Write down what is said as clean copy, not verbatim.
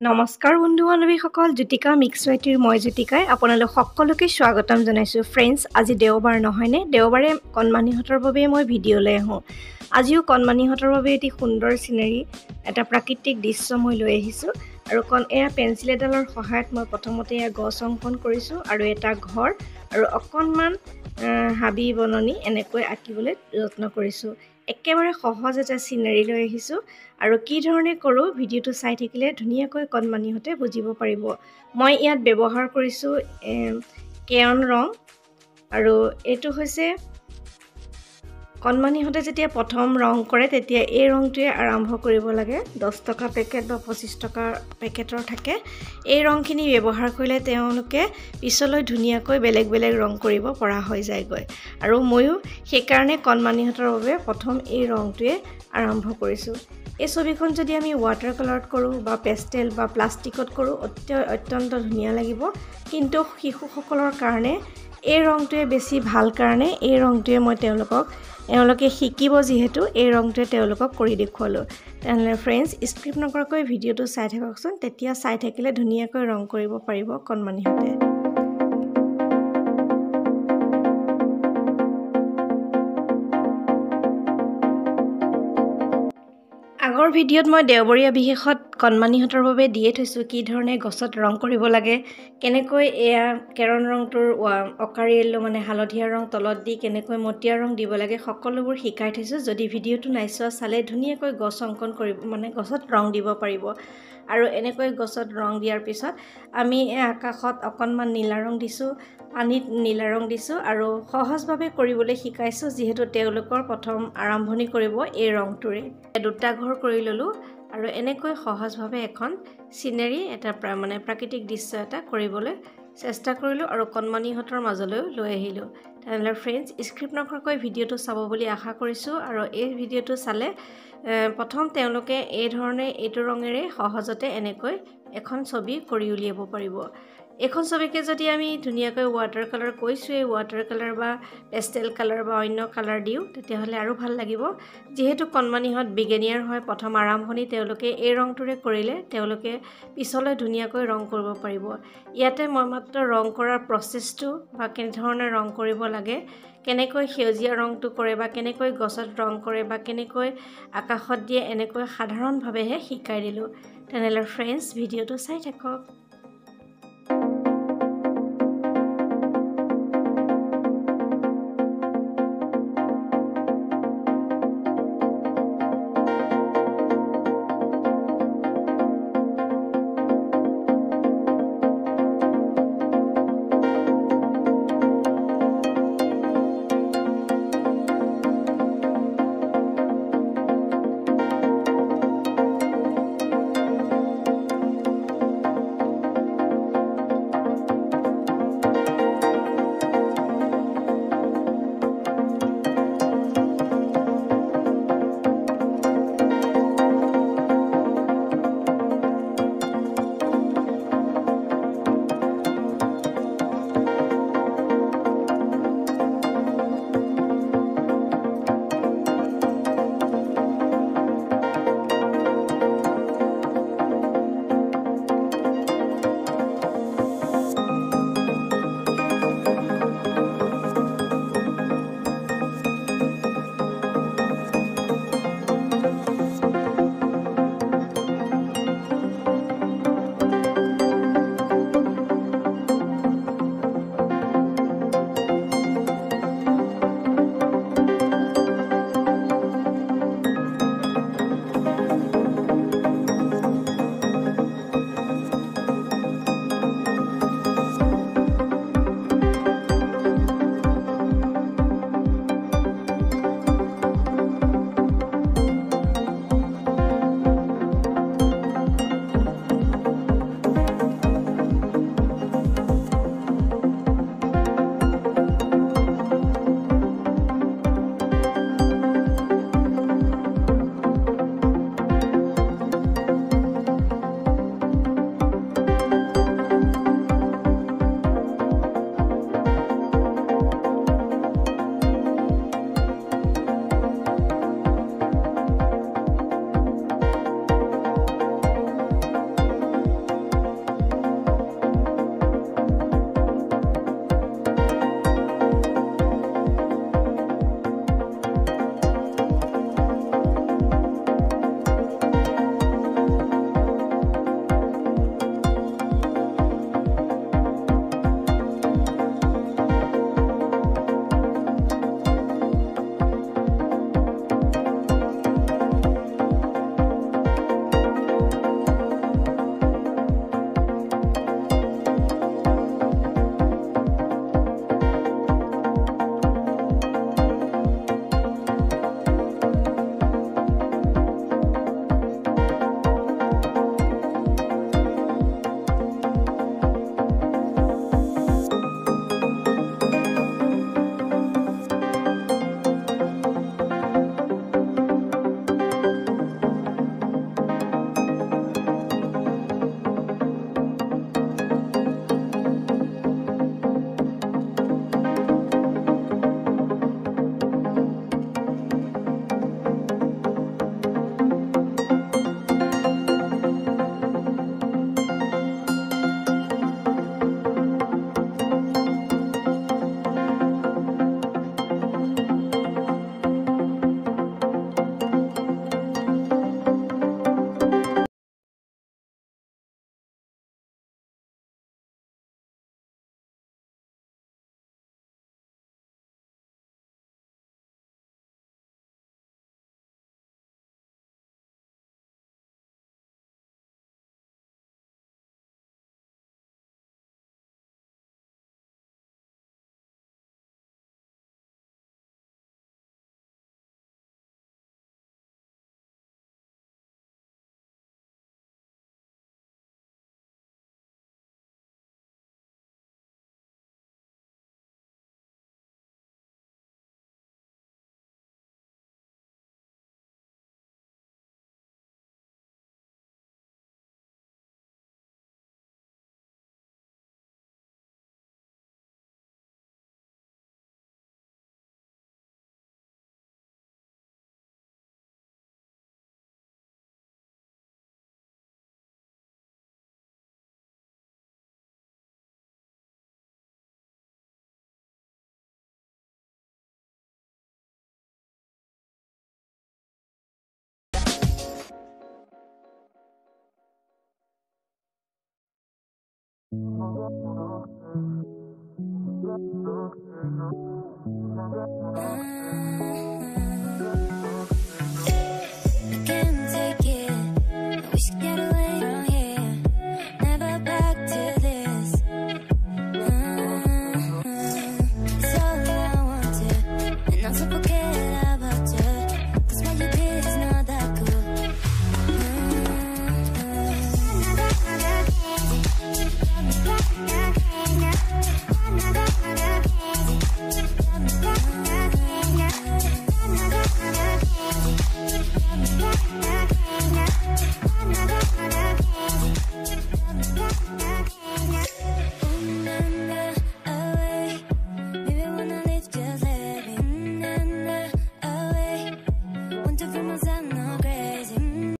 নমস্কাৰ বন্ধু বান্ধৱীসকল জ্যোতিকা মিক্সয়টিৰ মই জ্যোতিকাই আপোনালোক সকলোকে স্বাগতম জনাইছোঁ ফ্ৰেণ্ডছ আজি দেওবাৰ নহয়নে দেওবাৰে কণমানিহঁতৰ বাবে মই ভিডিঅ' লৈ আহোঁ আজিও কণমানিহঁতৰ বাবে এটি সুন্দৰ সিনাৰী এটা প্ৰাকৃতিক দৃশ্য মই লৈ আহিছোঁ আৰু এয়া পেন্সিল এডালৰ সহায়ত মই প্ৰথমতে এয়া গছ অংকন কৰিছোঁ আৰু এটা ঘৰ আৰু অকণমান হাবি বননি এনেকৈ আঁকিবলৈ যত্ন কৰিছোঁ একেবাৰে সহজ এটা সিনাৰী লৈ আহিছোঁ আৰু কি ধৰণে কৰোঁ ভিডিঅ'টো চাই থাকিলে ধুনীয়াকৈ কণমানিহঁতে বুজিব পাৰিব মই ইয়াত ব্যৱহাৰ কৰিছোঁ ক্ৰেয়ন ৰং আৰু এইটো হৈছে কণমানিহঁতে যেতিয়া প্ৰথম ৰং কৰে তেতিয়া এই ৰংটোৱে আৰম্ভ কৰিব লাগে 10 টকা পেকেট বা 25 টকা পেকেটৰ থাকে এই ৰংখিনি ব্যৱহাৰ কৰিলে তেওঁলোকে পিছলৈ ধুনীয়াকৈ বেলেগ বেলেগ ৰং কৰিব পৰা হৈ যায়গৈ আৰু ময়ো সেই কাৰণে কণমানিহঁতৰ বাবে প্ৰথম এই ৰংটোৱে আৰম্ভ কৰিছোঁ এই ছবিখন যদি আমি ওয়াটাৰ কালাৰত কৰোঁ বা পেষ্টেল বা প্লাষ্টিকত কৰোঁ অত্যন্ত ধুনীয়া লাগিব কিন্তু শিশুসকলৰ কাৰণে এই ৰংটোৱে বেছি ভাল কাৰণে এই ৰংটোৱে মই তেওঁলোকে শিকিব যিহেতু এই ৰংটোৱে তেওঁলোকক কৰি দেখুৱালোঁ তেনেহ'লে ফ্ৰেণ্ডছ স্ক্ৰিপ্ট নকৰাকৈ ভিডিঅ'টো চাই থাককচোন তেতিয়া চাই থাকিলে ধুনীয়াকৈ ৰং কৰিব পাৰিব কণমানিহঁতে আগৰ ভিডিঅ'ত মই দেওবৰীয়া বিশেষত কণমানিহঁতৰ বাবে দিয়ে থৈছোঁ কি ধৰণে গছত ৰং কৰিব লাগে কেনেকৈ এয়া কেৰন ৰংটোৰ অকাৰী য়েল্লো মানে হালধীয়া ৰং তলত দি কেনেকৈ মটিয়া ৰং দিব লাগে সকলোবোৰ শিকাই থৈছোঁ যদি ভিডিঅ'টো নাইচোৱা চালে ধুনীয়াকৈ গছ অংকন কৰিব মানে গছত ৰং দিব পাৰিব আৰু এনেকৈ গছত ৰং দিয়াৰ পিছত আমি আকাশত অকণমান নীলা ৰং দিছোঁ পানীত নীলা ৰং দিছোঁ আৰু সহজভাৱে কৰিবলৈ শিকাইছোঁ যিহেতু তেওঁলোকৰ প্ৰথম আৰম্ভণি কৰিব এই ৰংটোৰে দুটা ঘৰ কৰি ললোঁ আৰু এনেকৈ সহজভাৱে এখন সিনাৰী এটা মানে প্ৰাকৃতিক দৃশ্য এটা কৰিবলৈ চেষ্টা কৰিলোঁ আৰু কণমানিহঁতৰ মাজলৈ লৈ আহিলোঁ তেনেহ'লে ফ্ৰেণ্ডছ স্ক্ৰিপ্ট নকৰাকৈ ভিডিঅ'টো চাব বুলি আশা কৰিছোঁ আৰু এই ভিডিঅ'টো চালে প্ৰথম তেওঁলোকে এই ধৰণে এইটো ৰঙেৰে সহজতে এনেকৈ এখন ছবি কৰি উলিয়াব পাৰিব এখন ছবিকে যদি আমি ধুনীয়াকৈ ওয়াটাৰ কালাৰ কৈছোঁই ওয়াটাৰ কালাৰ বা পেষ্টেল কালাৰ বা অন্য কালাৰ দিওঁ তেতিয়াহ'লে আৰু ভাল লাগিব যেহেতু কণমানিহঁত বিগিনিয়াৰ হয় প্ৰথম আৰম্ভণি তেওঁলোকে এই ৰংটোৰে কৰিলে তেওঁলোকে পিছলৈ ধুনীয়াকৈ ৰং কৰিব পাৰিব ইয়াতে মই মাত্ৰ ৰং কৰাৰ প্ৰচেছটো বা কেনেধৰণে ৰং কৰিব লাগে কেনেকৈ সেউজীয়া ৰংটো কৰে বা কেনেকৈ গছত ৰং কৰে বা কেনেকৈ আকাশত দিয়ে এনেকৈ সাধাৰণভাৱেহে শিকাই দিলোঁ তেনেহ'লে ফ্ৰেণ্ডছ ভিডিঅ'টো চাই থাকক